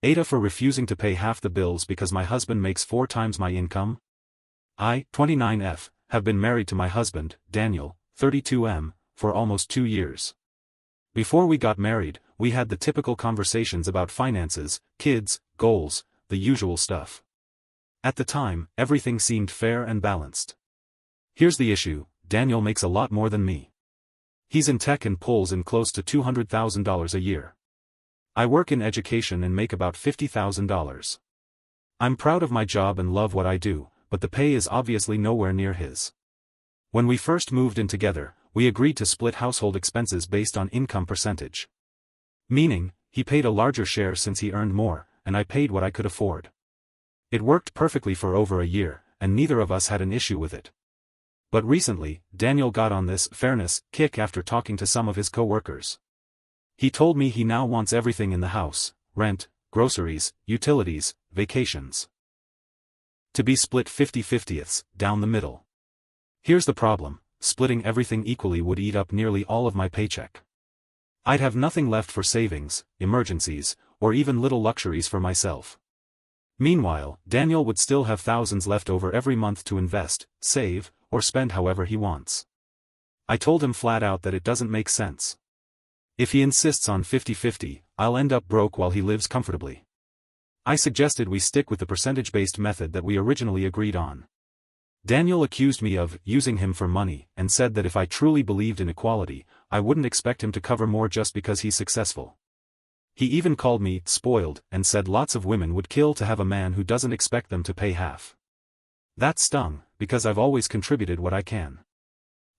AITAH for refusing to pay half the bills because my husband makes 4 times my income? I, 29F, have been married to my husband, Daniel, 32M, for almost 2 years. Before we got married, we had the typical conversations about finances, kids, goals, the usual stuff. At the time, everything seemed fair and balanced. Here's the issue: Daniel makes a lot more than me. He's in tech and pulls in close to $200,000 a year. I work in education and make about $50,000. I'm proud of my job and love what I do, but the pay is obviously nowhere near his. When we first moved in together, we agreed to split household expenses based on income percentage. Meaning, he paid a larger share since he earned more, and I paid what I could afford. It worked perfectly for over a year, and neither of us had an issue with it. But recently, Daniel got on this fairness kick after talking to some of his co-workers. He told me he now wants everything in the house: rent, groceries, utilities, vacations, to be split 50/50ths, down the middle. Here's the problem: splitting everything equally would eat up nearly all of my paycheck. I'd have nothing left for savings, emergencies, or even little luxuries for myself. Meanwhile, Daniel would still have thousands left over every month to invest, save, or spend however he wants. I told him flat out that it doesn't make sense. If he insists on 50/50, I'll end up broke while he lives comfortably. I suggested we stick with the percentage-based method that we originally agreed on. Daniel accused me of using him for money and said that if I truly believed in equality, I wouldn't expect him to cover more just because he's successful. He even called me spoiled and said lots of women would kill to have a man who doesn't expect them to pay half. That stung, because I've always contributed what I can.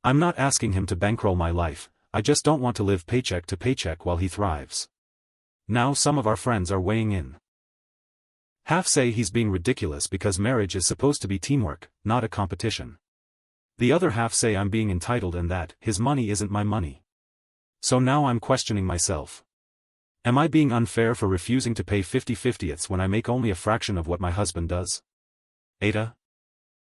I'm not asking him to bankroll my life, I just don't want to live paycheck to paycheck while he thrives. Now some of our friends are weighing in. Half say he's being ridiculous because marriage is supposed to be teamwork, not a competition. The other half say I'm being entitled and that his money isn't my money. So now I'm questioning myself. Am I being unfair for refusing to pay 50/50ths when I make only a fraction of what my husband does? AITAH.